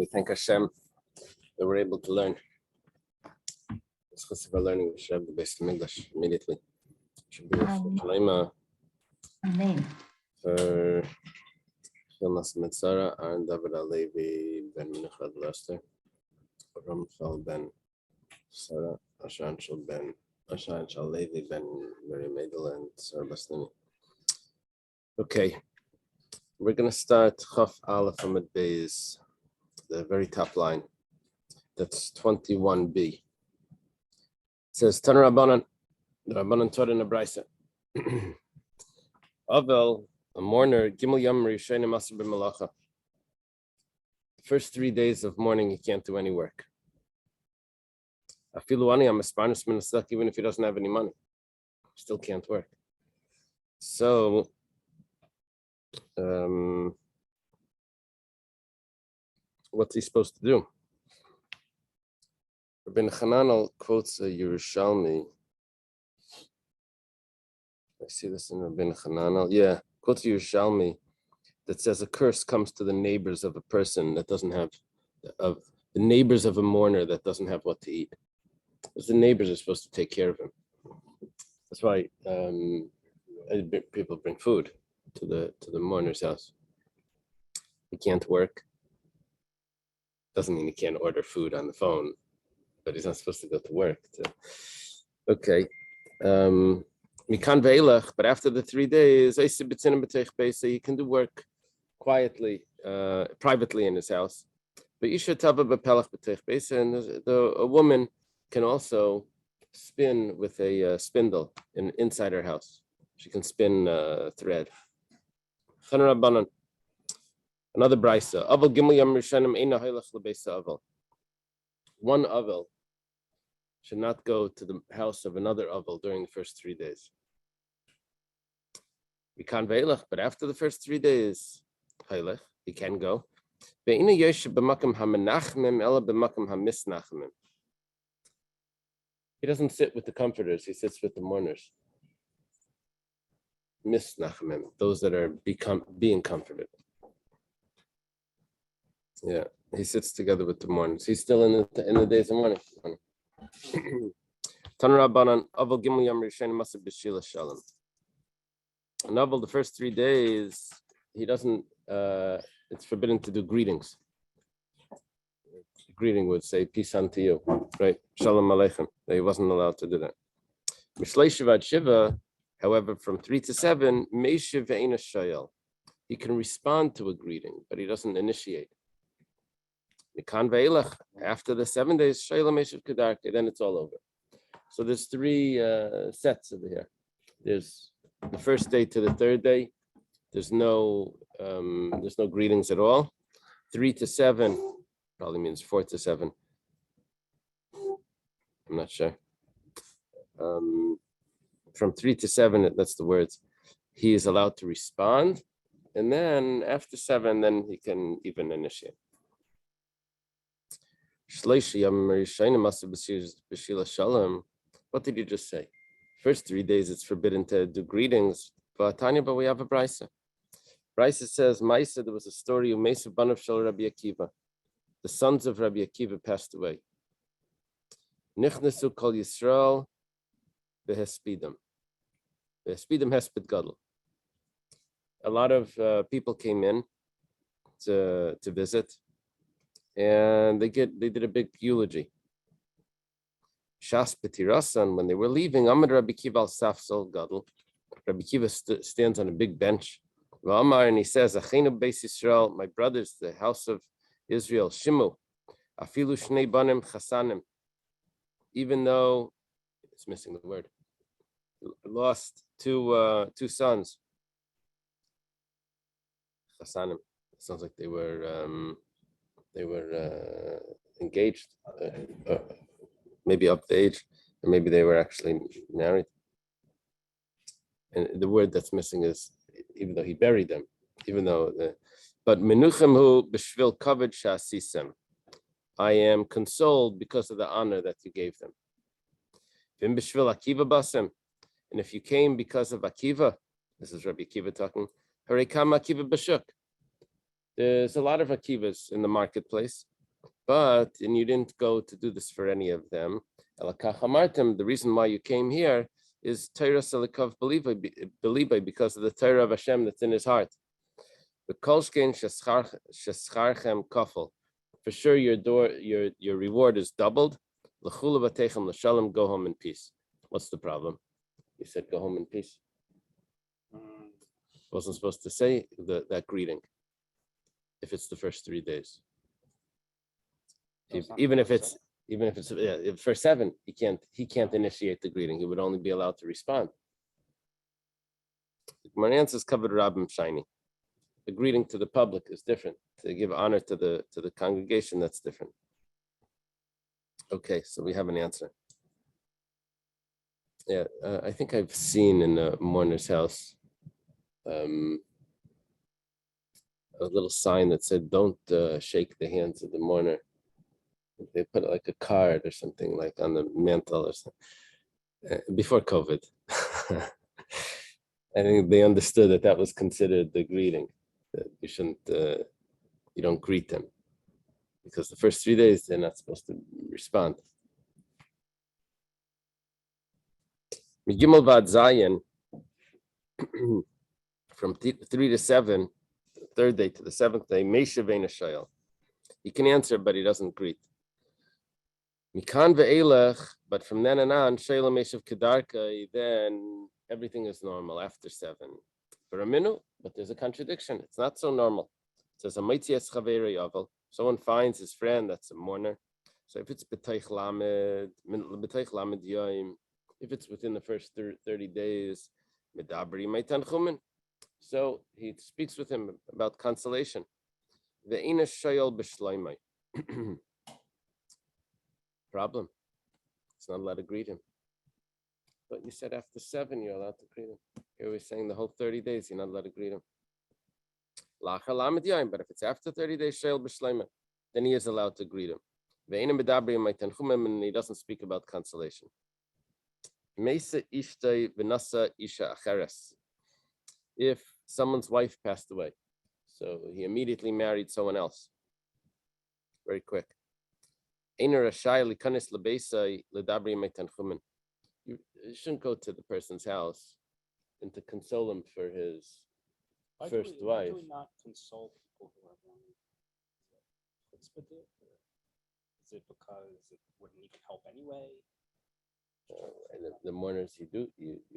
We thank Hashem that we're able to learn. It's because of our learning, we should have the base of English immediately. Should be Shalema for Filmas Metzara and David Alevi Ben Minchad Lester, Ramchal Ben Sarah, Ashan Shal Levi Ben Mary Madel and Sarah Bastani. Okay, we're going to start Chaf Aleph Amud Beis, the very top line. That's 21b. It says, Tana Rabbanan, the Rabbanan taught in a Brisa. Avel, a mourner, Gimel Yom Rishayim Asar b'Malacha. The first 3 days of mourning, he can't do any work. Afilu ani amasparnus minasach, even if he doesn't have any money, he still can't work. So, what's he supposed to do? Rabbi Hananel quotes a Yerushalmi. I see this in Rabbi Hananel. Yeah, quotes a Yerushalmi that says a curse comes to the neighbors of a person that doesn't have, of the neighbors of a mourner that doesn't have what to eat. Because the neighbors are supposed to take care of him. That's why people bring food to the mourner's house. He can't work. Doesn't mean he can't order food on the phone, but he's not supposed to go to work. Okay. But after the 3 days, he can do work quietly, privately in his house. But a woman can also spin with a spindle inside her house. She can spin thread. Another brisa. Aval gimel yom rishonim eina haylach lebeisa aval. One aval should not go to the house of another aval during the first 3 days. We can't veilach, but after the first 3 days, haylach, he can go. Ve'ina yoshev b'makam hamenachmim ela b'makam hamisnachmim. He doesn't sit with the comforters; he sits with the mourners. Misnachmim, those that are being comforted. Yeah, he sits together with the mourners. He's still in the days of mourning. Tan Rabbanan Aval Gimel Yom Rishayim Maseh B'Shila Shalom. An Aval, the first 3 days, he doesn't. It's forbidden to do greetings. Greeting would say peace unto you, right? Shalom Aleichem. He wasn't allowed to do that. Mishlei Shivat Shiva, however, from 3 to 7, Meishiv Ve'ina Shayel. He can respond to a greeting, but he doesn't initiate. Mikan Ve'ilach, after the 7 days, Shayel Meishiv Kedarke, then it's all over. So there's 3 sets over here. There's the first day to the 3rd day. There's no greetings at all. 3 to 7 probably means 4 to 7. I'm not sure. From 3 to 7, that's the words. He is allowed to respond, and then after 7, then he can even initiate. What did you just say? First 3 days, it's forbidden to do greetings. But we have a brisa. Brisa says, Maisa, there was a story of Maisa Banav Shal Rabbi Akiva. The sons of Rabbi Akiva passed away. Nichnesu kol Yisrael v'hespidim. V'hespidim hesped gadol. A lot of people came in to visit, and they did a big eulogy. Shas petirasan, when they were leaving, Amad Rabbi Akiva al safsol gadol. Rabbi Akiva stands on a big bench. V'amar, and he says, Achenu beis Yisrael, my brothers, the house of Israel, Shimu, Afilu Shnei Banim Chasanim, even though it's missing the word, lost two sons. Chasanim. It sounds like they were engaged, maybe up the age, or maybe they were actually married. And the word that's missing is even though he buried them, but menuchem hu b'shvil kavod shasisem. I am consoled because of the honor that you gave them. V'im b'shvil Akiva basem, and if you came because of Akiva, this is Rabbi Akiva talking. Harei kama Akiva b'shuk. There's a lot of Akivas in the marketplace. and you didn't go to do this for any of them. The reason why you came here is Torah Selikov Belibay, because of the Torah of Hashem that's in his heart. The Kolshkein Shescharchem Kafel. For sure, your reward is doubled. L'chula b'teichem l'shalom, go home in peace. What's the problem? You said go home in peace. Wasn't supposed to say that greeting if it's the first 3 days. Even if it's for 7, he can't initiate the greeting. He would only be allowed to respond. My answer is covered Rabbim shiny. The greeting to the public is different. To give honor to the congregation, that's different. Okay, so we have an answer. Yeah, I think I've seen in the mourner's house a little sign that said, "Don't shake the hands of the mourner." They put like a card or something like on the mantle or something before COVID. I think they understood that was considered the greeting. That you shouldn't, you don't greet them because the first 3 days they're not supposed to respond. Gimel Vad Zayin, from 3 to 7, the 3rd day to the 7th day, Meisha Veina Shayel. He can answer, but he doesn't greet. Mikan ve'elech, but from then on, Shayla Meishav Kedarka, then everything is normal after 7. For a minute, but there's a contradiction. It's not so normal. It says, someone finds his friend that's a mourner. So if it's B'teich Lamed Yom, if it's within the first 30 days, Medabri Meitan Chumen. So he speaks with him about consolation. Ve'ina Shayel B'shloimai. Problem. It's not allowed to greet him. But you said after 7, you're allowed to greet him. Here we're saying the whole 30 days, you're not allowed to greet him. But if it's after 30 days, then he is allowed to greet him. And he doesn't speak about consolation. If someone's wife passed away, so he immediately married someone else. Very quick. You shouldn't go to the person's house and to console him for his first wife. Why do we not console people who are mourning? Is it because it wouldn't even help anyway? And the mourners, you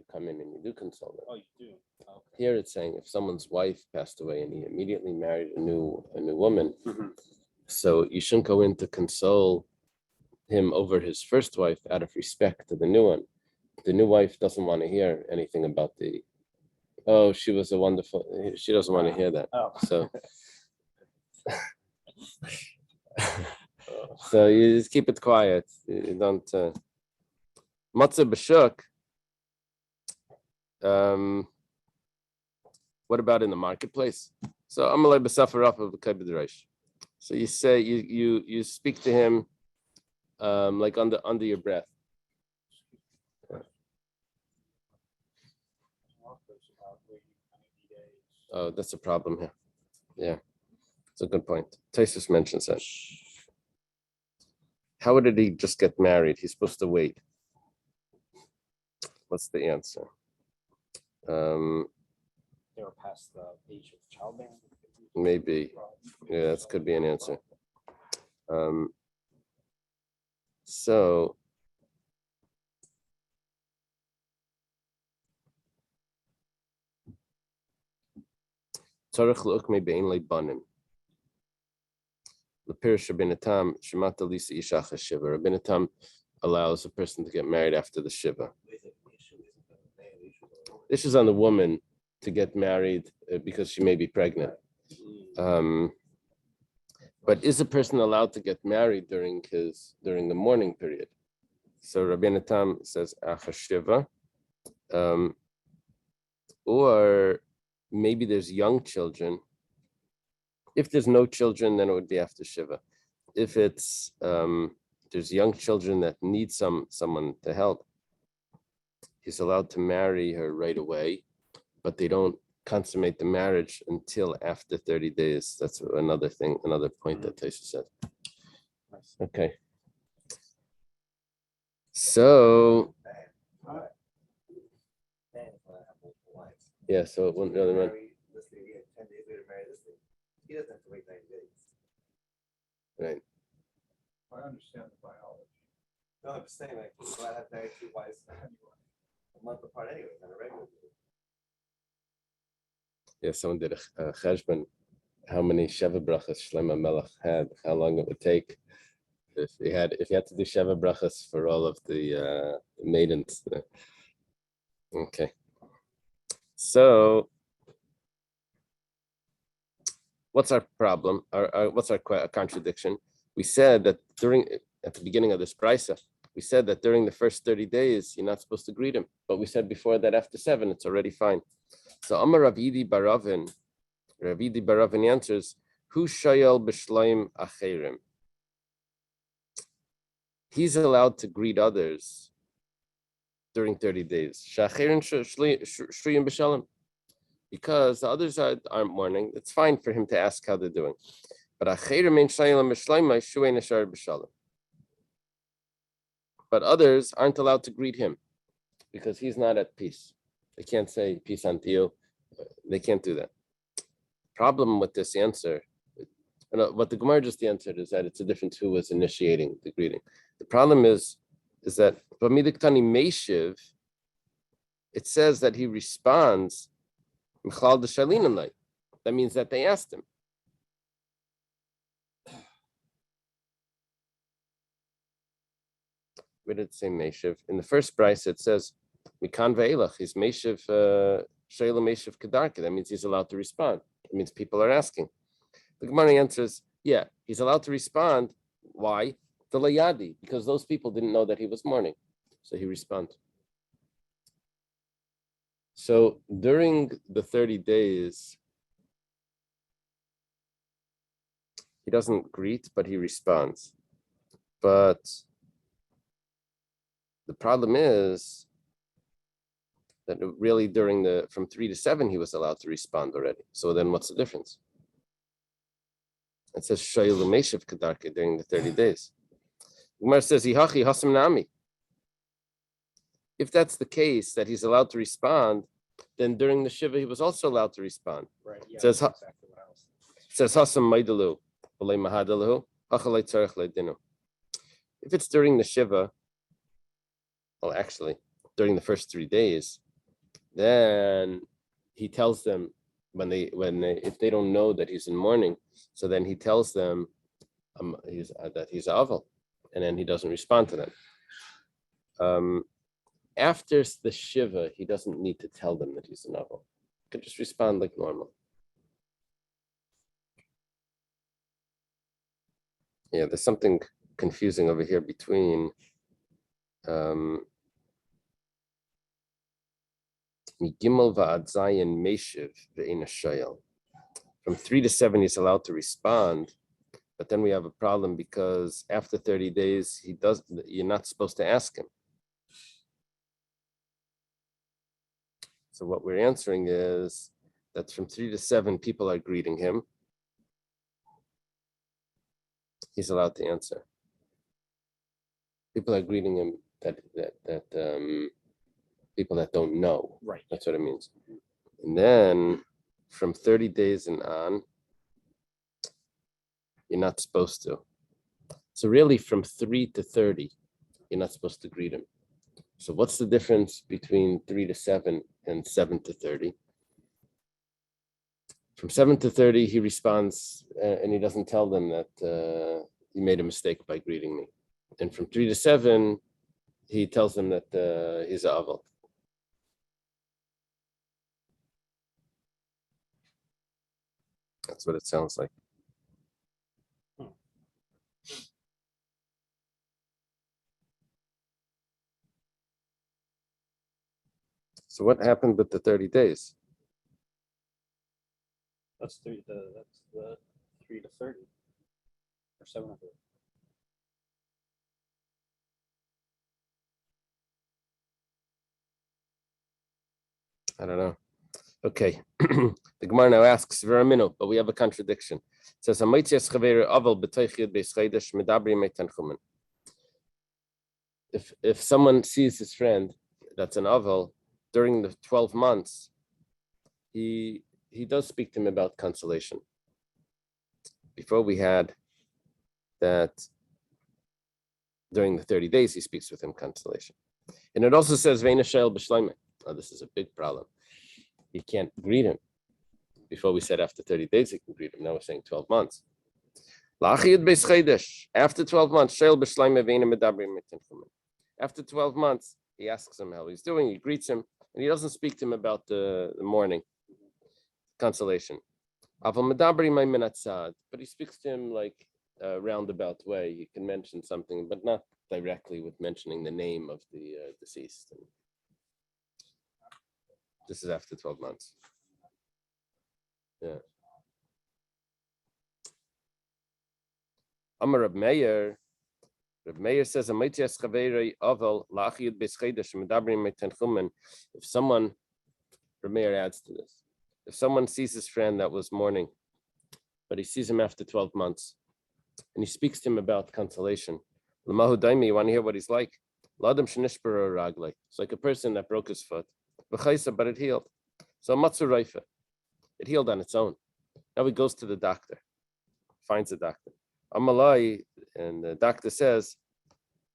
come in and you do console them. Oh, you do. Okay. Here it's saying if someone's wife passed away and he immediately married a new woman, so you shouldn't go in to console him over his first wife out of respect to the new one. The new wife doesn't want to hear anything about she was a wonderful, she doesn't want to hear that. Oh. So you just keep it quiet. You don't, Matzah B'shuk, what about in the marketplace? So Amalei B'Safar Rafa B'Kei B'Drash. So you say, you speak to him like under your breath. Oh, that's a problem here. Yeah, it's a good point. Taisus mentions that. How did he just get married? He's supposed to wait. What's the answer? They were past the age of childbearing. Maybe. Yeah, that could be an answer. So Tzarech l'ukmei be'ein leibanim. L'pirish Rabbeinu Tam shemata lisa isha achas shiva. Rabbeinu Tam allows a person to get married after the shiva. This is on the woman to get married because she may be pregnant. But is a person allowed to get married during the mourning period? So Rabbeinu Tam says achas shiva, or maybe there's young children. If there's no children, then it would be after shiva. If it's there's young children that need someone to help, he's allowed to marry her right away, but they don't consummate the marriage until after 30 days. That's another point that Taisha said. Nice. Okay. So yeah, so it wouldn't really run. He doesn't have to wait 90 days. Right. I understand the biology. No, I'm just saying, like, so I have 92 wives a month apart anyway, on a regular basis. Yeah, someone did a cheshbon, how many Sheva brachas Shlomo Melech had, how long it would take if he had to do Sheva brachas for all of the maidens. Okay. So what's our problem? What's our contradiction? We said that at the beginning of this brisa, we said that during the first 30 days, you're not supposed to greet him. But we said before that after 7, it's already fine. So Amar Rav Yidi Baravin answers, Hu shayel b'shloim acherim. He's allowed to greet others during 30 days. Shacherim shruyim b'shalom. Because the others aren't mourning, it's fine for him to ask how they're doing. But acherim ein shayel b'shloim shu'ein ashar b'shalom. But others aren't allowed to greet him because he's not at peace. They can't say peace unto you. They can't do that. Problem with this answer, what the Gemara just answered is that it's a difference who was initiating the greeting. The problem is that Moed Kattan Meshiv, it says that he responds, that means that they asked him. Where did it say Meshiv? In the first price, it says, Mikan ve'elach, he's Meshiv, Shayla Meshiv Kedarka. That means he's allowed to respond. It means people are asking. The Gemara answers, yeah, he's allowed to respond. Why? The layadi, because those people didn't know that he was mourning. So he responds. So during the 30 days, he doesn't greet, but he responds. But the problem is that really from 3 to 7, he was allowed to respond already. So then what's the difference? It says Shaylu Meshiv Kedarka during the 30 days. Umar says, Ihachi Hasam Nami. If that's the case, that he's allowed to respond, then during the Shiva, he was also allowed to respond. Right. Yeah. It says, that's exactly what I was thinking. It says Hasam Maidalu, B'lei Mahadalahu, Hachalei Tzarech Leidinu. If it's during the Shiva, well, actually, during the first 3 days, then he tells them if they don't know that he's in mourning, so then he tells them that he's aval, and then he doesn't respond to them. After the Shiva, he doesn't need to tell them that he's an aval. He can just respond like normal. Yeah, there's something confusing over here between Gimel va'ad zayin meshiv ve'ein shayel. From 3 to 7, he's allowed to respond, but then we have a problem because after 30 days, you're not supposed to ask him. So what we're answering is that from 3 to 7, people are greeting him. He's allowed to answer. People are greeting him that people that don't know. Right. That's what it means. And then from 30 days and on, you're not supposed to. So really from 3 to 30, you're not supposed to greet him. So what's the difference between 3 to 7 and 7 to 30? From 7 to 30, he responds and he doesn't tell them that you made a mistake by greeting me. And from 3 to 7, he tells them that he's an aval. That's what it sounds like. So what happened with the 30 days? That's the 3 to 30 or 7 to 30. I don't know. Okay. The Gemara now asks Veramino, but we have a contradiction. It says, if someone sees his friend that's an aval during the 12 months, he does speak to him about consolation. Before we had that during the 30 days he speaks with him consolation. And it also says Veina Shel B'Shleime. Oh, this is a big problem. He can't greet him. Before we said after 30 days he can greet him. Now we're saying 12 months. After 12 months, after 12 months, he asks him how he's doing, he greets him, and he doesn't speak to him about the morning consolation. But he speaks to him like a roundabout way. He can mention something, but not directly with mentioning the name of the deceased. This is after 12 months. Yeah. Amar Reb Meir says, if someone, Reb Meir adds to this, if someone sees his friend that was mourning, but he sees him after 12 months, and he speaks to him about consolation, you want to hear what he's like? It's like a person that broke his foot, but it healed. So matzu reifa, it healed on its own. Now he goes to the doctor, finds a doctor. Amalai, and the doctor says,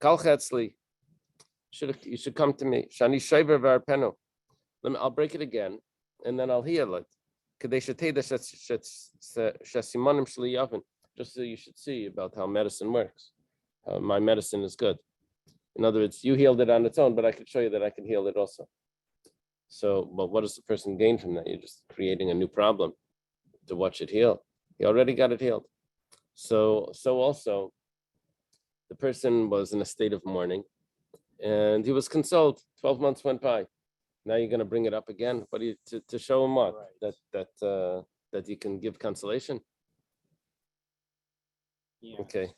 Kal chetzli, you should come to me. Shani shayver v'arpenu. I'll break it again, and then I'll heal it. Just so you should see about how medicine works. My medicine is good. In other words, you healed it on its own, but I could show you that I can heal it also. So, but what does the person gain from that? You're just creating a new problem to watch it heal. He already got it healed. So also, the person was in a state of mourning, and he was consoled. 12 months went by. Now you're going to bring it up again, but to show him what? Right. That you can give consolation. Yeah, okay.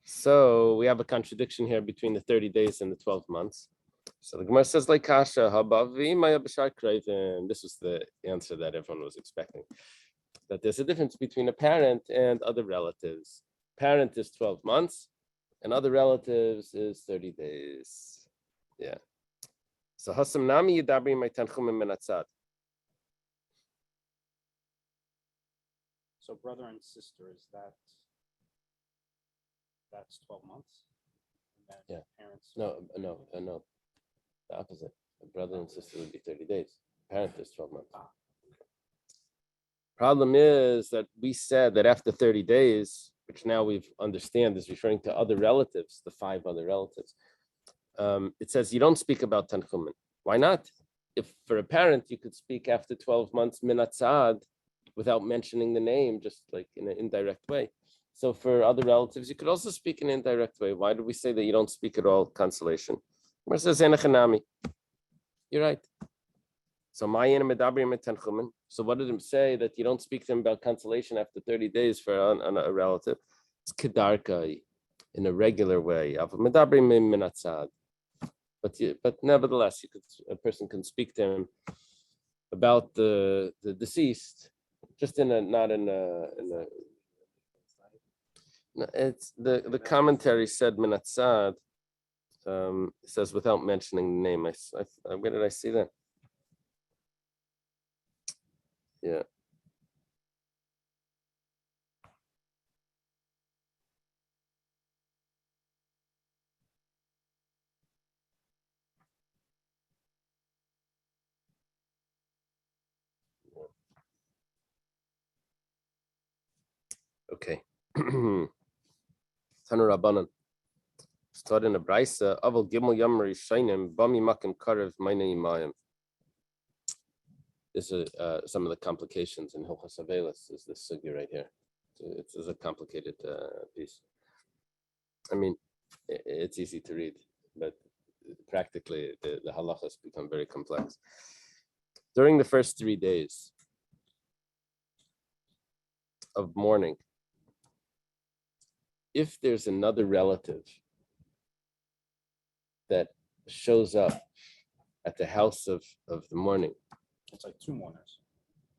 So we have a contradiction here between the 30 days and the 12 months. So the Gemara says, like Kasha, and this was the answer that everyone was expecting. That there's a difference between a parent and other relatives. Parent is 12 months, and other relatives is 30 days. Yeah. So Hasam Nami Yidabri my Tanchumim Menatzad. So brother and sister, that's 12 months? Yeah. Parents? No. The opposite. A brother and sister would be 30 days. Parent is 12 months. Problem is that we said that after 30 days, which now we understand is referring to other relatives, the 5 other relatives, it says you don't speak about Tanchumen. Why not? If for a parent, you could speak after 12 months minatzad without mentioning the name, just like in an indirect way. So for other relatives, you could also speak in an indirect way. Why do we say that you don't speak at all consolation? Where says Enechanami? You're right. So so what did it say that you don't speak to him about consolation after 30 days for a relative? It's kedarkai, in a regular way. But nevertheless, a person can speak to him about the deceased, just not in a. It's the commentary said minatzad. Says without mentioning the name. Where did I see that? Yeah. Okay. Tanu Rabbanan. Start in a brisa. Aval gimel yamar yishainim bami makim karev mayne imayim. This is some of the complications in Hilchos Avelis. Is this sugya right here? It's a complicated piece. I mean, it's easy to read, but practically the halachas become very complex. During the first 3 days of mourning, if there's another relative that shows up at the house of the mourning. It's like two mourners.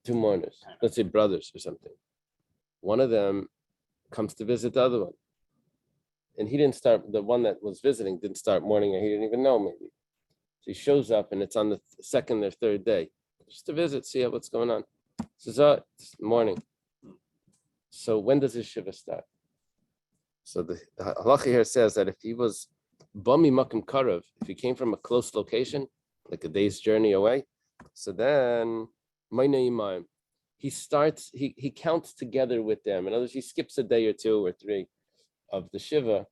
Two mourners, Kind of. let's say brothers or something. One of them comes to visit the other one. And he didn't start, the one that was visiting didn't start mourning, or he didn't even know maybe. So he shows up and it's on the second or third day, just to visit, see what's going on. Says, oh, it's morning. So when does his shiva start? So the halacha here says that if he was bami makim karav, if he came from a close location, like a day's journey away, so then he starts, he counts together with them. In other words, he skips a day or two or three of the shiva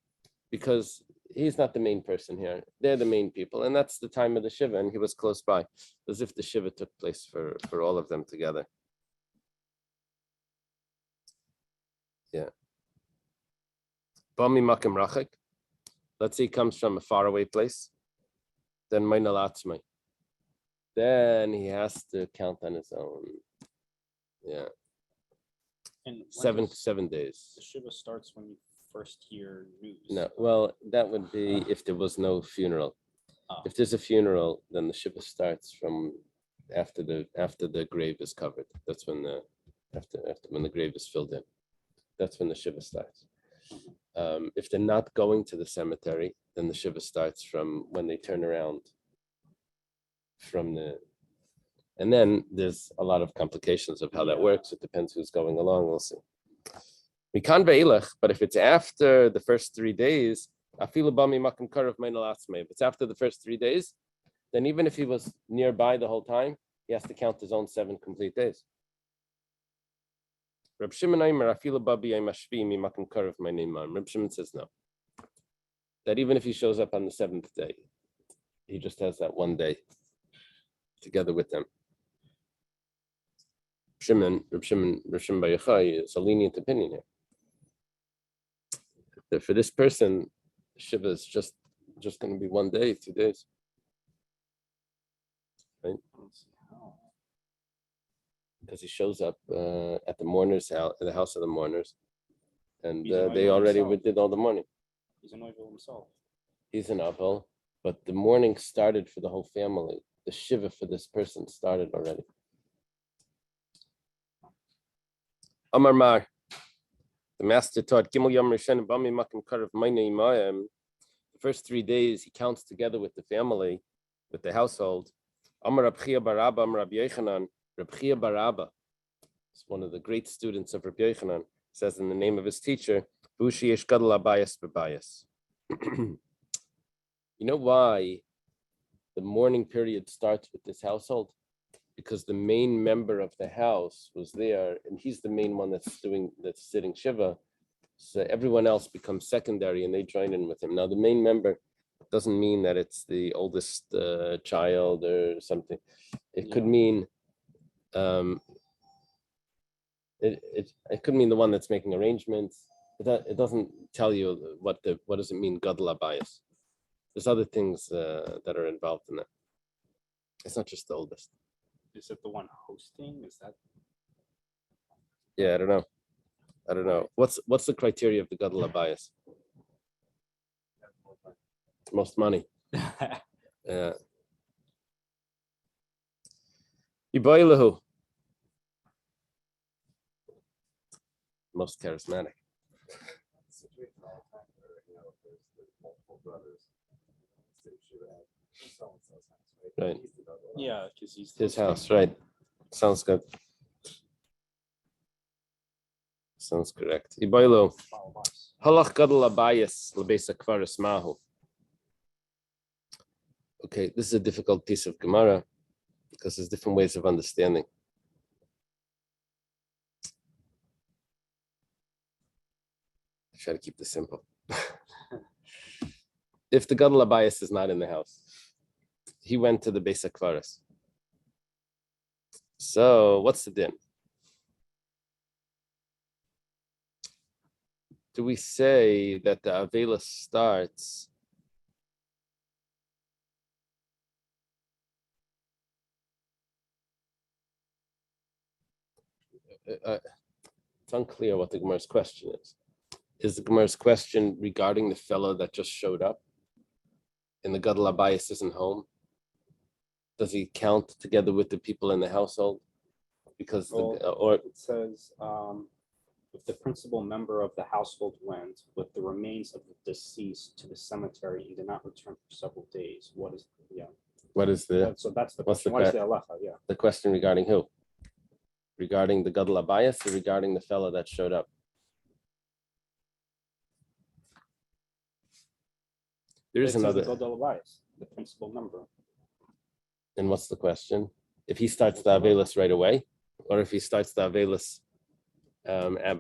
because he's not the main person here. They're the main people, and that's the time of the shiva, and he was close by, as if the shiva took place for all of them together. Yeah. Bami makim rachik. Let's say he comes from a faraway place. Then maynalatzmai. Then he has to count on his own. Yeah. And Seven days. The shiva starts when you first hear news. No, well, that would be if there was no funeral. Oh. If there's a funeral, then the shiva starts from after the grave is covered. That's when after when the grave is filled in. That's when the shiva starts. If they're not going to the cemetery, then the shiva starts from when they turn around and then there's a lot of complications of how that works. It depends who's going along. We'll see. But if it's after the first 3 days, if it's after the first 3 days, then even if he was nearby the whole time, he has to count his own 7 complete days. Reb Shimon says no. That even if he shows up on the 7th day, he just has that 1 day together with them. Reb Shimon Bar Yochai is a lenient opinion here. That for this person, shiva is just going to be 1 day, 2 days. Right? Because he shows up at the mourners' house, at the house of the mourners, and they already did all the mourning. He's an Ovel himself. He's an Ovel, but the mourning started for the whole family. The shiva for this person started already. Amar Mar, the master taught Gimel Yom Rishon Bami Makim Karav Mayne Imayim. The first 3 days he counts together with the family, with the household. Amar Rab Chia bar Abba, Amar Rab Yochanan. Rab Chia bar Abba is one of the great students of Rab Yochanan. Says in the name of his teacher, Bushi Yesh Gadol Abayas B'Bayas. You know why the mourning period starts with this household? Because the main member of the house was there, and he's the main one that's sitting shiva. So everyone else becomes secondary, and they join in with him. Now, the main member doesn't mean that it's the oldest child or something. It could mean it could mean the one that's making arrangements. It doesn't tell you what does it mean gadol abayis. There's other things that are involved in that. It's not just the oldest. Is it the one hosting? Is that? Yeah, I don't know. What's the criteria of the gadol abayis? Most money. Yeah. Iboilahu. Most charismatic. Right. Yeah, because he's His house, right? Sounds good. Sounds correct. Iboilu. Halach gadol abayis lebesa kvaris mahu. Okay, this is a difficult piece of Gemara because there's different ways of understanding. Try to keep this simple. If the gadol abayis is not in the house, he went to the Beis HaKvaris. So what's the din? Do we say that the Avela starts it's unclear what the Gemara's question is. Is the Gemara's question regarding the fellow that just showed up and the gadol abayis isn't home? does he count together with the people in the household? Because It says, if the principal member of the household went with the remains of the deceased to the cemetery and did not return for several days, what is so that's the what's question. What is the halacha? Yeah. the question regarding who? Regarding the gadol habayis or regarding the fellow that showed up? There is another. The principal member. And what's the question? If he starts the Avelis right away, or if he starts the Avelis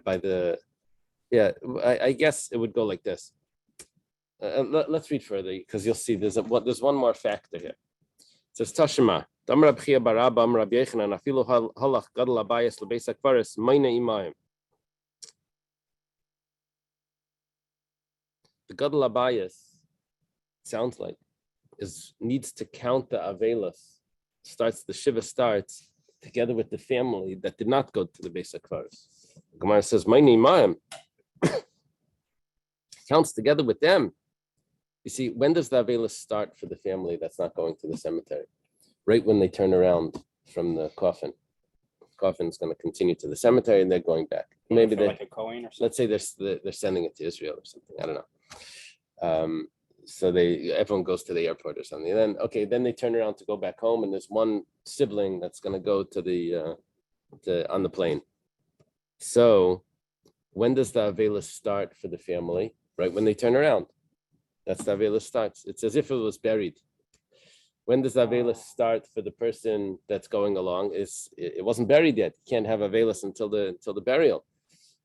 by the, I guess it would go like this. Let's read further because you'll see there's one more factor here. It says Tashima. The gadol habayis sounds like needs to count the Avelis. The Shiva starts together with the family that did not go to the Beis HaKvaros. Gemara says, "Mayne imayim." Counts together with them. You see, when does the Avelis start for the family that's not going to the cemetery? Right when they turn around from the coffin. The coffin's going to continue to the cemetery and they're going back. Maybe they, like a Kohen or something. let's say they're sending it to Israel or something. I don't know. So everyone goes to the airport or something. And then they turn around to go back home, and there's one sibling that's going to go to on the plane. So when does the Avelis start for the family? Right when they turn around. That's the Avelis starts. It's as if it was buried. When does the Avelis start for the person that's going along? It wasn't buried yet. You can't have Avelis until the burial.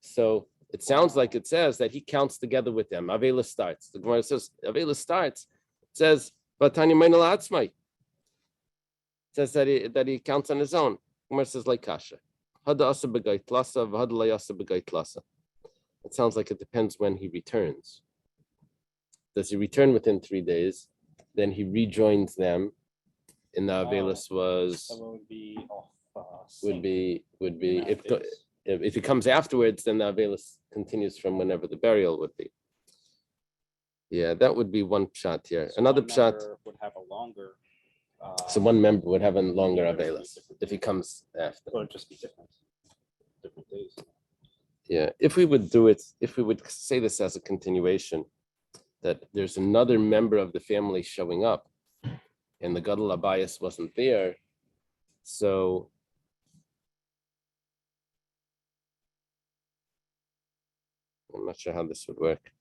So it sounds like it says that he counts together with them. Avelis starts. The Gemara says Avelis starts. It says Vatanya Meinal Atzmai. It says that he counts on his own. The Gemara says like Kasha. Hada asa begait lasa, v'hada layasa begait lasa. It sounds like it depends when he returns. Does he return within 3 days? Then he rejoins them. In the Avelis would be if he comes afterwards, then the Avelis continues from whenever the burial would be. Yeah, that would be one pshat here. So another one pshat. member would have a longer. So one member would have a longer Avelis if he comes after. Or just be different days. Yeah, if we would say this as a continuation, that there's another member of the family showing up, and the gadol habayis wasn't there, so I'm not sure how this would work.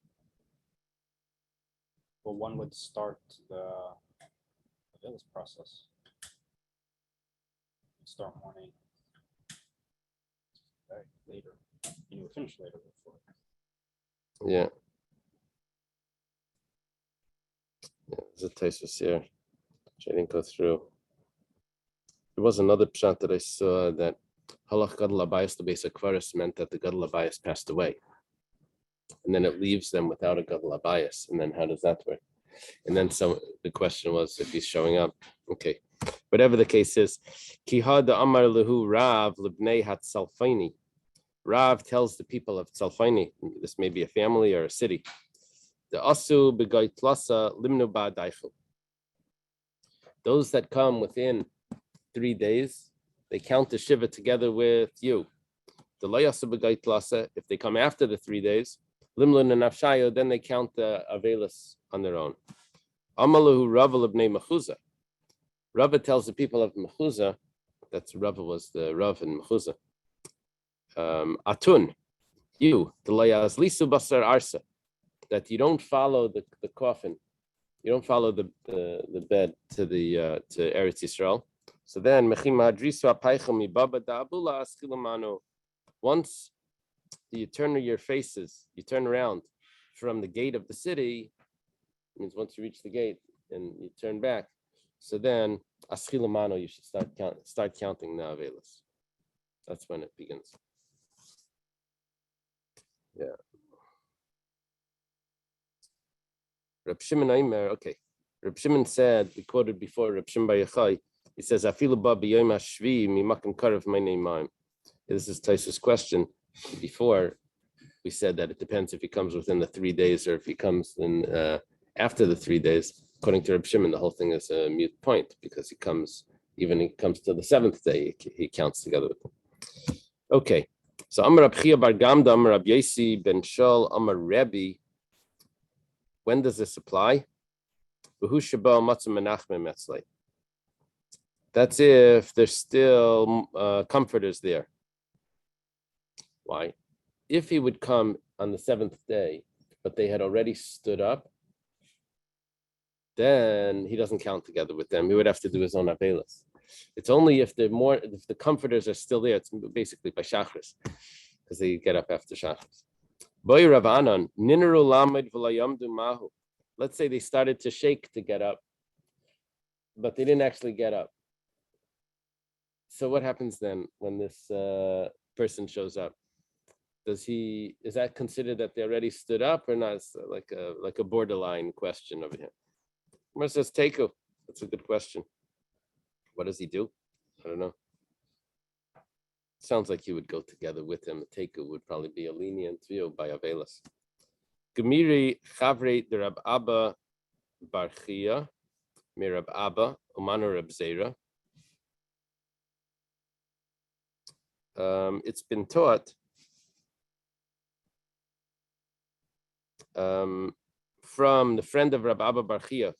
Well, one would start the Avelis process. Start morning. Later. You would finish later before. Yeah. There's a Taisus here, which I didn't go through. There was another pshat that I saw that halach gadol habayis the Beis HaKvaros meant that the gadol habayis passed away, and then it leaves them without a gadol habayis. And then how does that work? And then the question was if he's showing up. Okay, whatever the case is, Kihad Amar Lehu Rav Libnei Hatsalfaini. Rav tells the people of Tzalfaini, this may be a family or a city, the asu begait lasa limnu ba'adaichu. Those that come within 3 days, they count the shiva together with you. The layasu begait lasa, if they come after the 3 days, limlun and nafshayo, then they count the avelis on their own. Amalahu Rava lebnei Mechuzah. Rava tells the people of Mechuzah, Rava was the Rav in Mechuzah. Atun, you, the layas lisu basar arsa, that you don't follow the coffin, you don't follow the bed to Eretz Yisrael. So then, once you turn your faces, you turn around from the gate of the city, means once you reach the gate and you turn back, so then aschilamano, you should start counting the avelis. That's when it begins. Yeah. Reb Shimon Aimer, okay. Reb Shimon said, we quoted before, Reb Shimon Bar Yochai, he says, Afilu ba b'yom hashvi mimakim karev meinei mayim. This is Taisus' question. Before, we said that it depends if he comes within the 3 days or if he comes in after the 3 days. according to Reb Shimon, the whole thing is a mute point because he comes to the seventh day, he counts together with them. Okay, so Amar Rab Chia bar Gamda, Amar Rab Yesi ben Shol, Amar Rebbe. When does this apply? That's if there's still comforters there. Why? If he would come on the seventh day, but they had already stood up, then he doesn't count together with them. He would have to do his own avelis. It's only if the comforters are still there. It's basically by shachris, because they get up after shachris. Boy Rav Anan, Ninaru Lamed v'layamdu mahu. Let's say they started to shake to get up, but they didn't actually get up. So what happens then when this person shows up? Is that considered that they already stood up or not? It's like a borderline question over here. Where says Teku? That's a good question. What does he do? I don't know. Sounds like he would go together with him. Teku would probably be a lenient view by Avelis. Gemiri Chavre de Rab Abba Barchia, Mirab Abba, Umanu Rab Zera. It's been taught from the friend of Rab Abba Barchia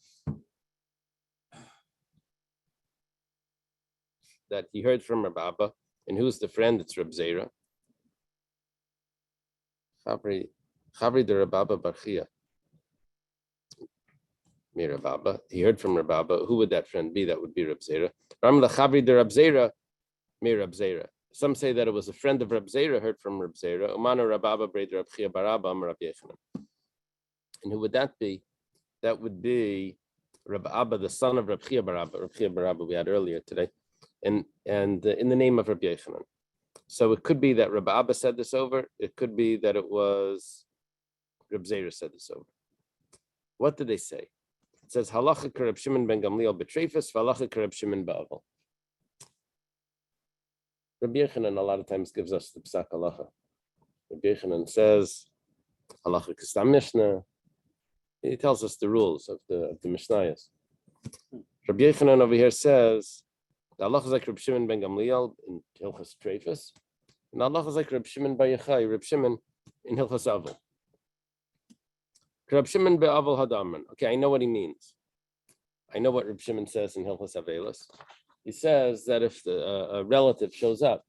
that he heard from Rab Abba, and who's the friend? It's Rab Zera. Chavri de Rab Abba Barchia. Me Rab Abba. He heard from Rab Abba. Who would that friend be? That would be Rab Zera. Ram la Chavri de Rab Zera. Me Rab Zera. Some say that it was a friend of Rab Zera, heard from Rab Zera. Umanu Rab Abba Breid Rab Chia Barabba Am Rab Yechanan. And who would that be? That would be Rab Abba, the son of Rab Chia Barabba. Rab Chia Barabba we had earlier today, and in the name of Rab Yechanan. So it could be that Rab Abba said this over. It could be that it was Rab Zera said this over. What did they say? It says Halacha Rab Shimon ben Gamliel betrefus, Halacha Rab Shimon ba'aval. Rabbi Yechanan a lot of times gives us the psak halacha. Rabbi Yechanan says halacha kistam mishnah. He tells us the rules of the Mishnayos. Rabbi Yechanan over here says the halacha is like Reb Shimon ben Gamliel in Hilchas Treifus, and the halacha is like Reb Shimon bar Yochai, Reb Shimon in Hilchas Aval. Reb Shimon be'aval hadamran. Okay, I know what he means. I know what Reb Shimon says in Hilchas Avelis. He says that if a relative shows up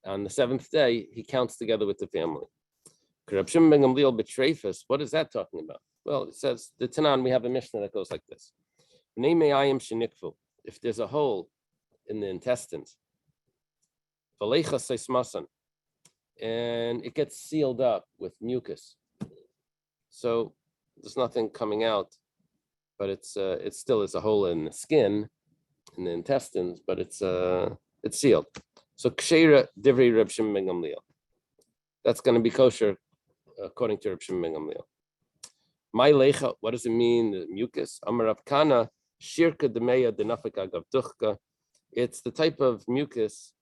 on the seventh day, he counts together with the family. Reb Shimon ben Gamliel betrefus. What is that talking about? Well, it says the Tanan. We have a Mishnah that goes like this: if there's a hole in the intestines, and it gets sealed up with mucus, so there's nothing coming out, but it still is a hole in the skin, in the intestines, but it's sealed. So ksheira divrei Reb Shimon ben Gamliel. That's going to be kosher according to Reb Shimon ben Gamliel. My lecha, what does it mean? The mucus. Amar Rav Kana shirka demeya denafika gavduchka. It's the type of mucus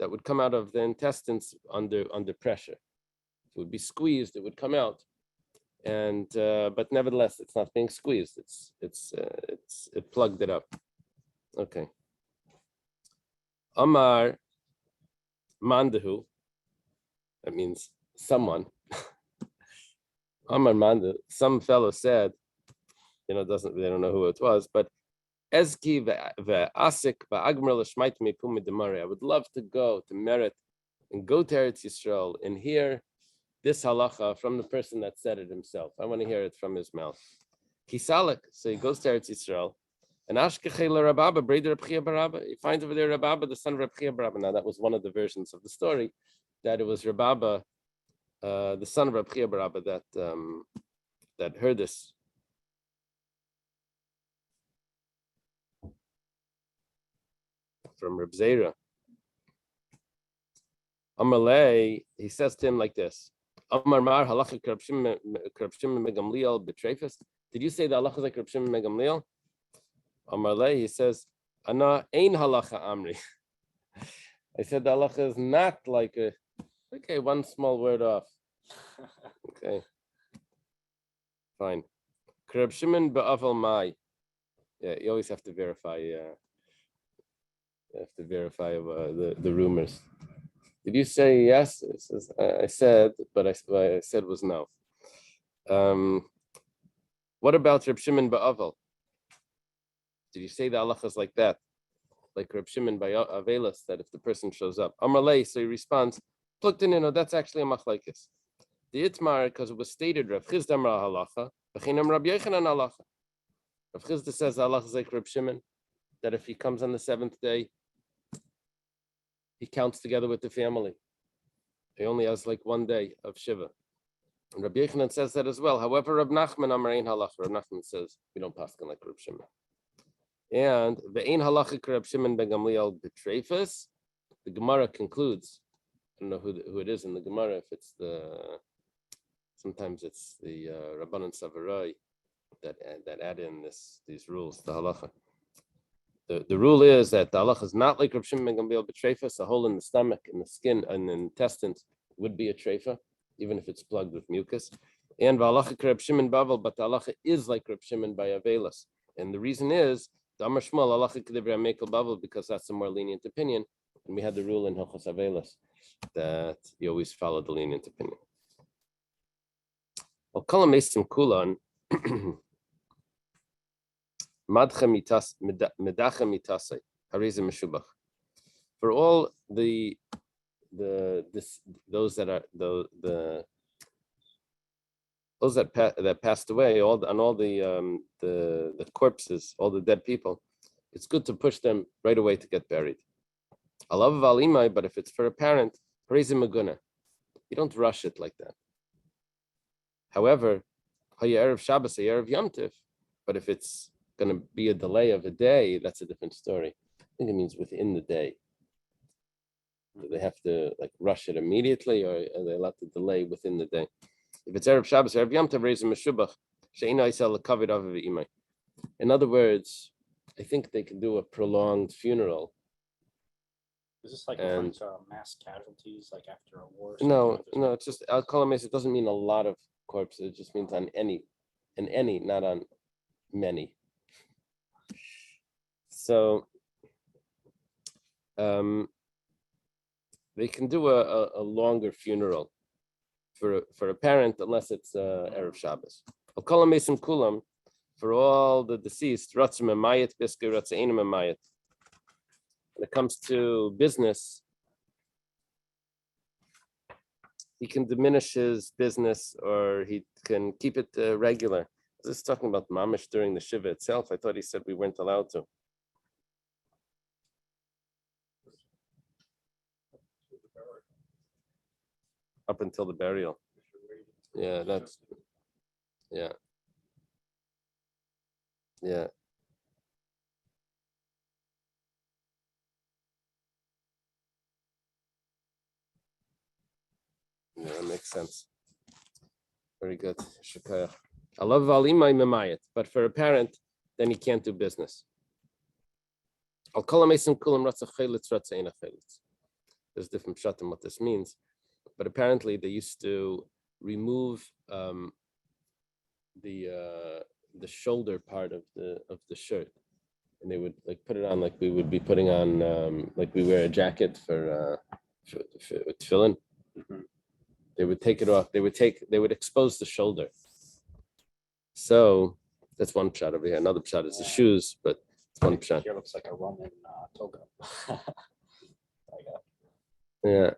that would come out of the intestines under pressure. It would be squeezed. It would come out, and but nevertheless, it's not being squeezed. It plugged it up. Okay. Amar Mandahu. That means someone. Amar Mandahu. Some fellow said, they don't know who it was, but Ezki ve'asik ve'agmer l'shmait mipum midemari. I would love to go to Merit and go to Eretz Yisrael and hear this halacha from the person that said it himself. I want to hear it from his mouth. Kisalik. So he goes to Eretz Yisrael. And Ashkechei Rababa, Breder Reb Chia Barabba. He finds over there Rababa, the son of Reb Chia Barabba. Now that was one of the versions of the story, that it was Rababa, the son of Reb Chia Barabba, that heard this. From Reb Zera. Amalei, he says to him like this: Amar Mar halacha Reb Shimon ben Gamliel betrefus. Did you say the halacha is like Reb Shimon ben Gamliel? Amalei, he says, Ana ein halacha amri. I said the halacha is not like one small word off. Okay, fine. Reb Shimon be'aval mai. Yeah, you always have to verify. The rumors. Did you say yes? It says, I said, but what I said was no. What about Reb Shimon Ba'avel? Did you say the halacha is like that? Like Reb Shimon Ba'avelis, that if the person shows up. Amalei, so he responds, that's actually a machlekes. The Itmar, because it was stated, Rav Chizda Amar halacha, B'chinam Rab Yochanan halacha. Rav Chizda says the halacha is like Reb Shimon, that if he comes on the seventh day, he counts together with the family. He only has like 1 day of Shiva. And Rabbi Yochanan says that as well. However, Rab Nachman Amarein halacha. Rab Nachman says we don't pass like Reb Shimon. And the Ein halacha Reb Shimon ben Gamliel betrefus. The Gemara concludes. I don't know who it is in the Gemara. If it's sometimes it's the Rabbanan Savarai that add in these rules. The halacha. The rule is that the halacha is not like Reb Shimon ben Gamliel betrefus. A hole in the stomach, in the skin, and the intestines would be a treifa, even if it's plugged with mucus. And v'halacha Reb Shimon Bavel, but the halacha is like Reb Shimon by Avelis. And the reason is the Amar Shmuel halacha k'divrei Mekel Bavel, because that's a more lenient opinion. And we had the rule in Hilchos Avelis that you always follow the lenient opinion. Al kol hamesim kulan madcha medacha mitasei harei ze meshubach. For all those that passed away, all the corpses, all the dead people, it's good to push them right away to get buried. I love valimai, but if it's for a parent, praise maguna. You don't rush it like that. However, hayerev Shabbos, hayerev Yom Tov, but if it's going to be a delay of a day, that's a different story. I think it means within the day. Do they have to rush it immediately, or are they allowed to delay within the day? If it's Erev Shabbos, Erev Yom Tov, Reis Meshubach, She'ina Yisrael Lekavod Av V'imai. In other words, I think they can do a prolonged funeral. Is this referring to mass casualties, like after a war? No, it's just Al-Kol It doesn't mean a lot of corpses. It just means on any, not on many. So, they can do a longer funeral for a parent, unless it's Erev Shabbos. I'll call them Mesim Kulam for all the deceased. Ratzim Emayit, Biske Ratzainim Emayit. When it comes to business, he can diminish his business or he can keep it regular. This is talking about mamish during the shiva itself. I thought he said we weren't allowed to. Up until the burial. Yeah, that's, yeah. Yeah. Yeah, that makes sense. Very good. I love Valimai Memayit, but for a parent, then he can't do business. I'll call him Mason Kulam Ratza Chelitz Ratza Ena Chelitz. There's different shot in what this means, but apparently they used to remove the shoulder part of the shirt, and they would put it on like we would be putting on like we wear a jacket for tefillin. Mm-hmm. They would take it off. They would expose the shoulder. So that's one shot over here. Another shot is the shoes, but it's one shot. Here looks like a Roman toga. Yeah.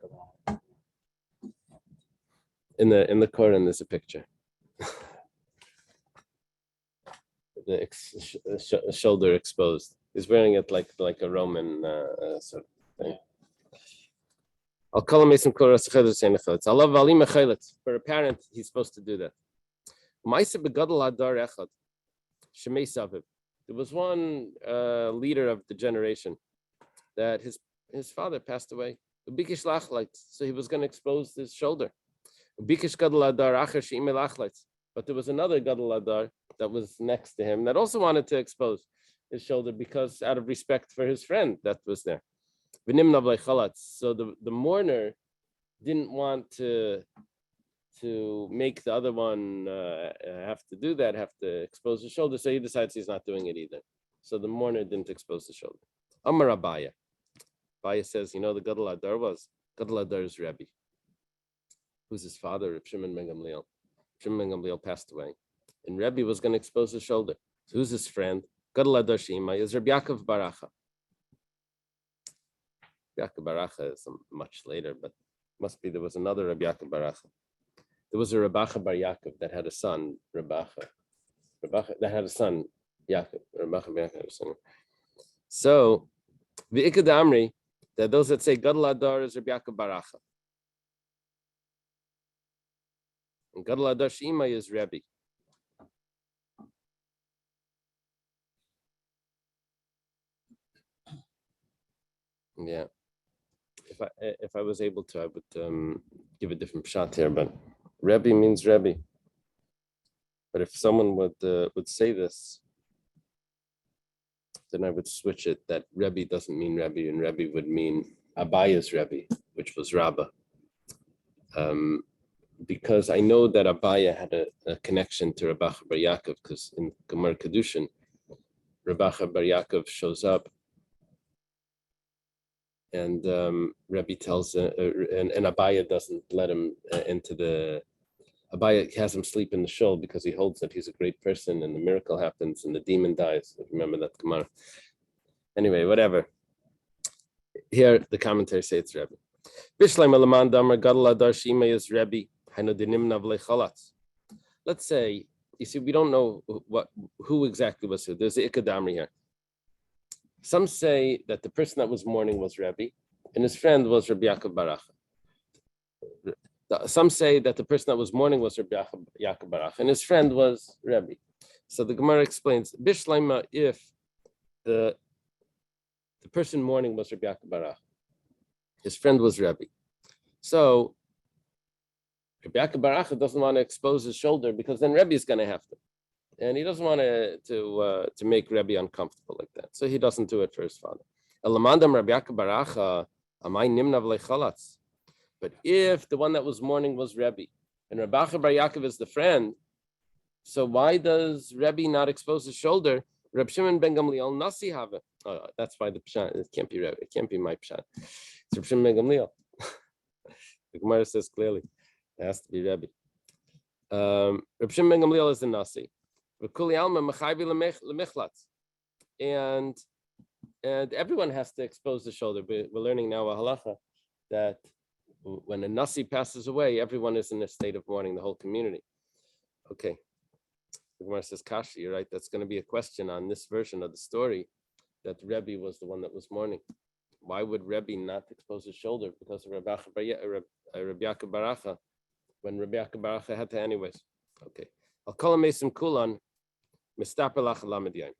In the corner, there's a picture. The shoulder exposed. He's wearing it like a Roman sort of thing. I'll call him Mason Koras Cheletz. I love Valim Cheletz. For a parent, he's supposed to do that. There was one leader of the generation that his father passed away. So he was going to expose his shoulder. But there was another Gadol Adar that was next to him that also wanted to expose his shoulder because out of respect for his friend that was there. So the mourner didn't want to make the other one have to do that, have to expose his shoulder. So he decides he's not doing it either. So the mourner didn't expose the shoulder. Amar Abaya. Abaya says, the Gadol Adar is Rebbe. Who's his father? Reb Shimon ben Gamliel. Shimon ben Gamliel passed away. And Rebbe was going to expose his shoulder. So who's his friend? Gadol Adar Shima is Reb Yaakov Baracha. Yaakov Baracha is much later, but must be there was another Reb Yaakov Baracha. There was a Rebacha Bar Yaakov that had a son, Rebacha that had a son, Yaakov. Rebacha Bar Yaakov had a son. So the Ikad Amri, that those that say Gadol Adar is Reb Yaakov Baracha. And Gadol Adar Shima is Rebbe. Yeah. If I was able to, I would give a different shot here, but Rebbe means Rebbe. But if someone would say this, then I would switch it that Rebbe doesn't mean Rebbe, and Rebbe would mean Abaya's Rebbe, which was Rabbah. Because I know that Abaya had a connection to Rebacha Bar Yaakov, because in Gemara Kedushin, Rebacha Bar Yaakov shows up, and Rebbe tells, and Abaya doesn't let him into the. Abaya has him sleep in the shul because he holds that he's a great person, and the miracle happens, and the demon dies. Remember that Gemara. Anyway, whatever. Here the commentaries say it's Rebbe. Bishleim alaman damar gadol adar shima is Rebbe. Let's say, you see, we don't know who exactly was who. There's the Ikadamri here. Some say that the person that was mourning was Rebbe, and his friend was Rabbi Yaakov Baracha. Some say that the person that was mourning was Rabbi Yaakov Baracha, and his friend was Rebbe. So the Gemara explains, Bishleima, if the person mourning was Rabbi Yaakov Baracha, his friend was Rebbe. So Rabbi Yaakov Baracha doesn't want to expose his shoulder because then Rebbe is going to have to. And he doesn't want to make Rebbe uncomfortable like that. So he doesn't do it for his father. Elamandam Rabbi Yaakov Baracha, amai nimnav lechalatz. But if the one that was mourning was Rebbe, and Rabbi Bar Yaakov is the friend, so why does Rebbe not expose his shoulder? Reb Shimon ben Gamliel nasi have it. Oh, that's why the pshat. It can't be Rebbe. It can't be my pshat. It's Reb Shimon ben Gamliel. The Gemara says clearly it has to be Rebbe. Reb Shimon ben Gamliel is the nasi. And everyone has to expose the shoulder. We're learning now a halacha that when a nasi passes away, everyone is in a state of mourning, the whole community. Okay. The Gemara says, Kashi, you're right. That's going to be a question on this version of the story that Rebbe was the one that was mourning. Why would Rebbe not expose his shoulder because of Rabbi Yaakov Baracha when Rabbi Yaakov Baracha had to anyways? Okay. I'll call him Mesim Kulan, Mistapelach Lamed.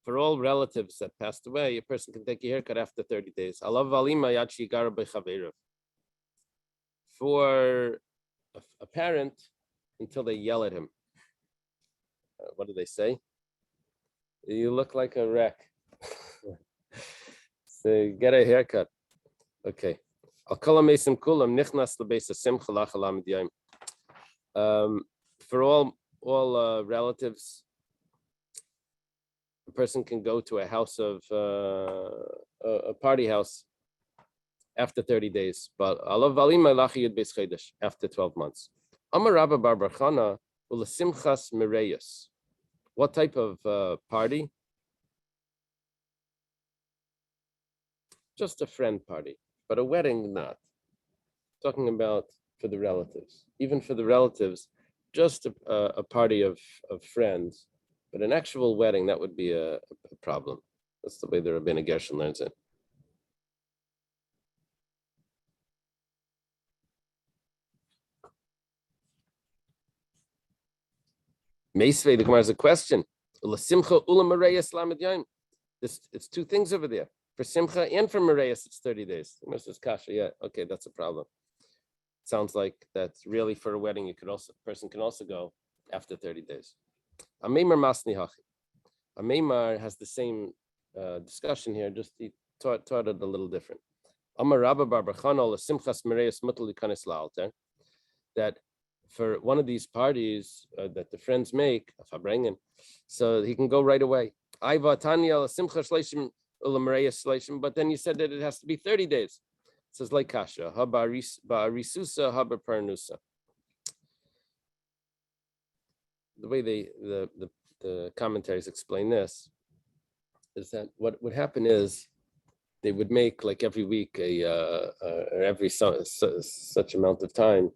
For all relatives that passed away, a person can take a haircut after 30 days. For a parent, until they yell at him. What do they say? You look like a wreck. So get a haircut. Okay. For all relatives, a person can go to a house of a party house after 30 days, but after 12 months. What type of party? Just a friend party, but a wedding not. Talking about for the relatives. Even for the relatives, just a party of friends. But an actual wedding, that would be a problem. That's the way the Rabbeinu Gershon learns it. Meisvei, the Gemara has a question. It's two things over there. For Simcha and for Mareis, it's 30 days. The Gemara says, Kasha, yeah, okay, that's a problem. It sounds like that's really for a wedding. Person can also go after 30 days. A Meimar has the same discussion here, just he taught it a little different. That for one of these parties that the friends make, so he can go right away. But then you said that it has to be 30 days. It says like kasha, ba'arisusa, parnusa. The way the commentaries explain this is that what would happen is they would make like every week every such amount of time,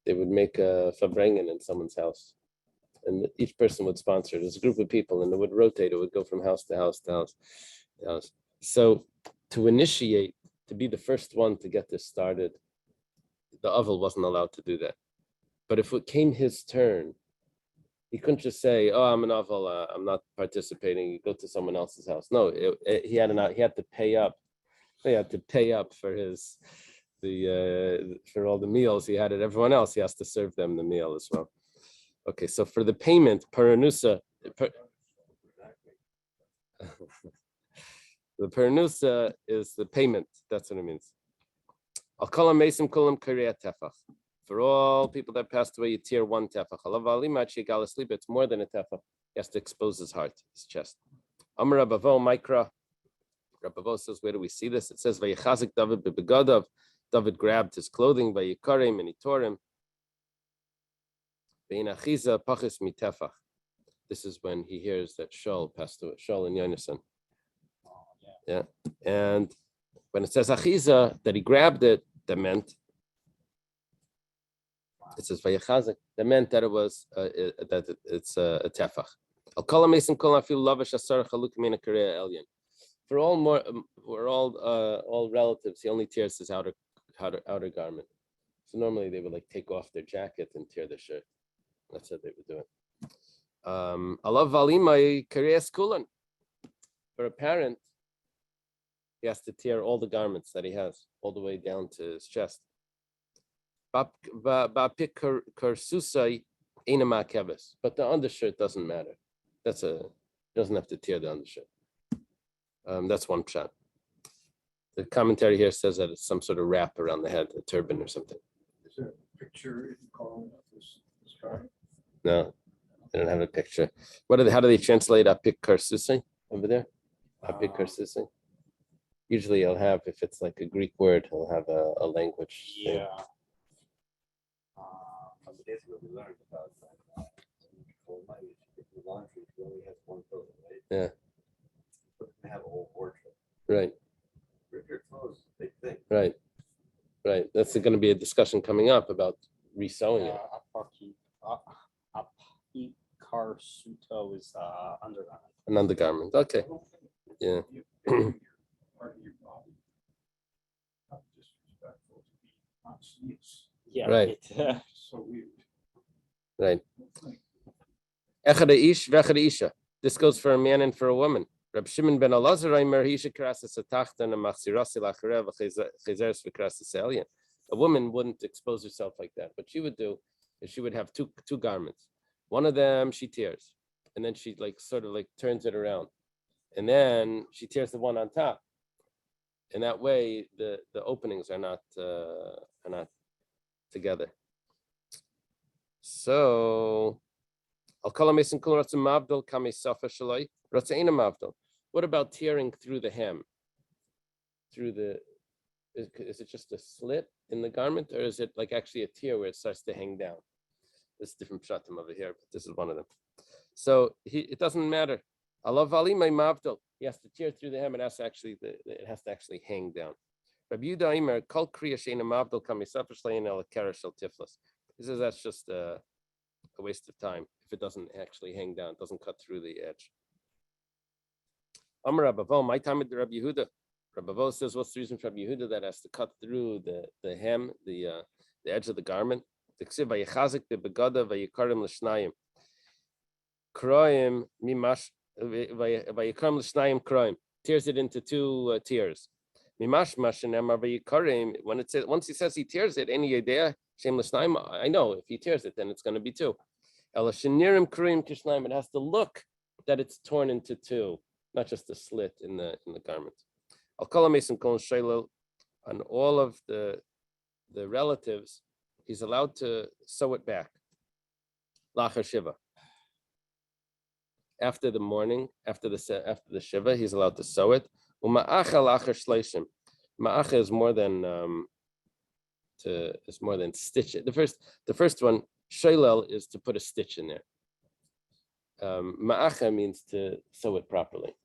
they would make a fabrengen in someone's house. And each person would sponsor it. There's a group of people and it would rotate. It would go from house to house to house to house. So to initiate, to be the first one to get this started, the Avel wasn't allowed to do that. But if it came his turn, he couldn't just say, "Oh, I'm an Avel, I'm not participating." You go to someone else's house. No, he had to pay up. He had to pay up for for all the meals he had at everyone else. He has to serve them the meal as well. Okay, so for the payment, paranusa, the paranusa is the payment. That's what it means. I'll call him Mason Kulam Korea Tefach. For all people that passed away, you tear one tefach. It's more than a tefach. He has to expose his heart, his chest. Amar Rabavo Mikra. Rabavo says, where do we see this? It says, Vayichazik David b'begadav. David grabbed his clothing, Vayikarim, and he tore him. This is when he hears that Shaul passed away, Shaul and Yonasan. Yeah. And when it says Achiza, that he grabbed it, that meant, it says Vayechazik, that meant that it was, that it's a tefach. I'll call him Mason Kol Afil Lavash Asar Chaluk Mina Korea Elyon. For all relatives, he only tears his outer garment. So normally they would like take off their jacket and tear their shirt. That's what they would do it. Alav valimai kareas kulan. For a parent, he has to tear all the garments that he has, all the way down to his chest. But the undershirt doesn't matter. Doesn't have to tear the undershirt. That's one shot. The commentary here says that it's some sort of wrap around the head, a turban or something. Is there a picture in the column of this guy? No, they don't have a picture. How do they translate apik karsusai over there? Apik karsusai. Usually he'll have, if it's like a Greek word, he'll have a language. Yeah. Some days ago we learned about laundry, he only has one clothing, right? Yeah. But they have a whole wardrobe. Right. Rip your clothes, big thing. Right. That's going to be a discussion coming up about resewing it. Apiki-karsuto is undergarment. An undergarment. Okay. Yeah. Part of your body. Not disrespectful to be on sleeves. Yeah. Right. So weird. Right. Echad ish v'echad isha. This goes for a man and for a woman. Reb Shimon ben Elazar Aimer Hisha Krasas Atachtan and Machzirasi Lacharev Chezeres v'Krasas Elyon. A woman wouldn't expose herself like that. What she would do is she would have two garments. One of them she tears, and then she sort of turns it around, and then she tears the one on top. And that way the openings are not together. So I'll call him Mason Kul Ratzim Mavdal Kame Safa Shalai Ratzaina Mavdal. What about tearing through the hem? Is it just a slit in the garment, or is it like actually a tear where it starts to hang down? There's different pshatim over here, but this is one of them. So it doesn't matter. Allah vali my mavdal. He has to tear through the hem. It has to actually hang down. Rabbi Yehuda Aimer Kol Kriya Sheina Mavdal Kame Safa Shalai El Kereshel Tiflas. He says that's just a waste of time if it doesn't actually hang down, it doesn't cut through the edge. Amar Rabavo, my time with Rabbi Yehuda. Rabavo says, what's the reason for Rabbi Yehuda that has to cut through the hem, the edge of the garment? Tears it into two tiers. When it says, once he says he tears it, any idea? I know if he tears it, then it's going to be two. It has to look that it's torn into two, not just a slit in the garment. I'll call him Mason Kol Shailel on all of the relatives. He's allowed to sew it back. Lachar Shiva. after the morning, after the shiva, he's allowed to sew it. Ma'acha is more than stitch it. The first one, shaylel, is to put a stitch in there. Ma'acha means to sew it properly.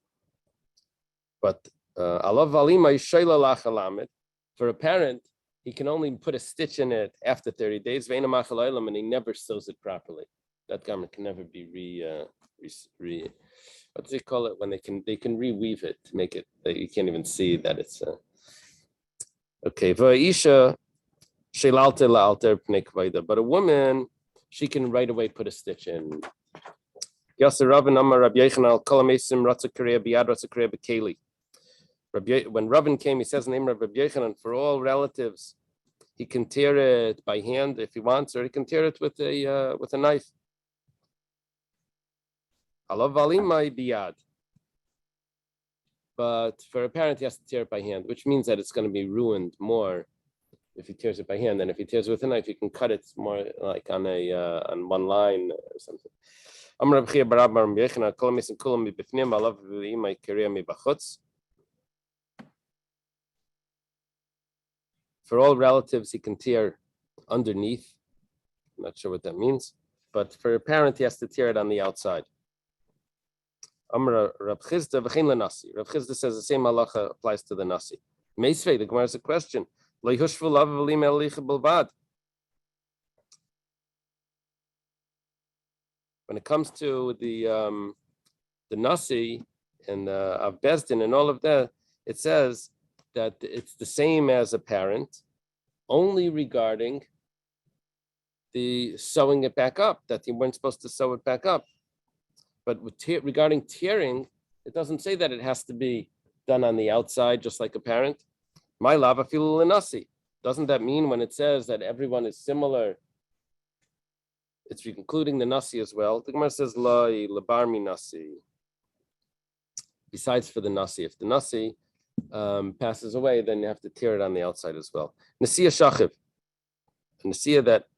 But alav valima shaylel achalamid, for a parent, he can only put a stitch in it after 30 days. And he never sews it properly. That garment can never be what do they call it when they can reweave it to make it that you can't even see that it's okay. Va'isha shelalte la'alter pnei kvaida, but a woman, she can right away put a stitch in. Yasser Rabban Amar Rabbi Yochanan kol hamesim ratza kareya biyad ratza kareya b'keli. When Rabban came, he says in the name of Rabbi Yochanan, for all relatives, he can tear it by hand if he wants, or he can tear it with a knife. Alav valimai biyad. But for a parent, he has to tear it by hand, which means that it's going to be ruined more if he tears it by hand than if he tears it with a knife. You can cut it more like on one line or something. For all relatives, he can tear underneath. I'm not sure what that means, but for a parent, he has to tear it on the outside. Rav Chisda says the same halacha applies to the nasi. Meisvei, the Gemara has a question. When it comes to the nasi and of Bezdin and all of that, it says that it's the same as a parent, only regarding the sewing it back up, that you weren't supposed to sew it back up. But regarding tearing, it doesn't say that it has to be done on the outside, just like a parent. My lava fil nasi. Doesn't that mean when it says that everyone is similar, it's including the nasi as well? The Gemara says la lebarmi nasi. Besides for the nasi, if the nasi passes away, then you have to tear it on the outside as well. Nasiya shachiv, a nasiya that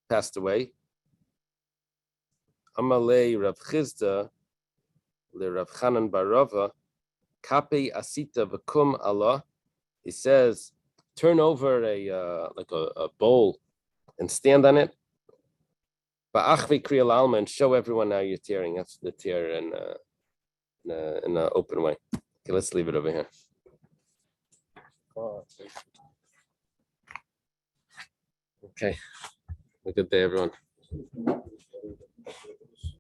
passed away. Amalei Rav Chisda le Rav Chanan Barava kape asita v'kum Allah. He says, turn over a bowl and stand on it. Ba'achvi kriyal alma, and show everyone how you're tearing. That's the tear in an open way. Okay, let's leave it over here. Okay, have a good day, everyone.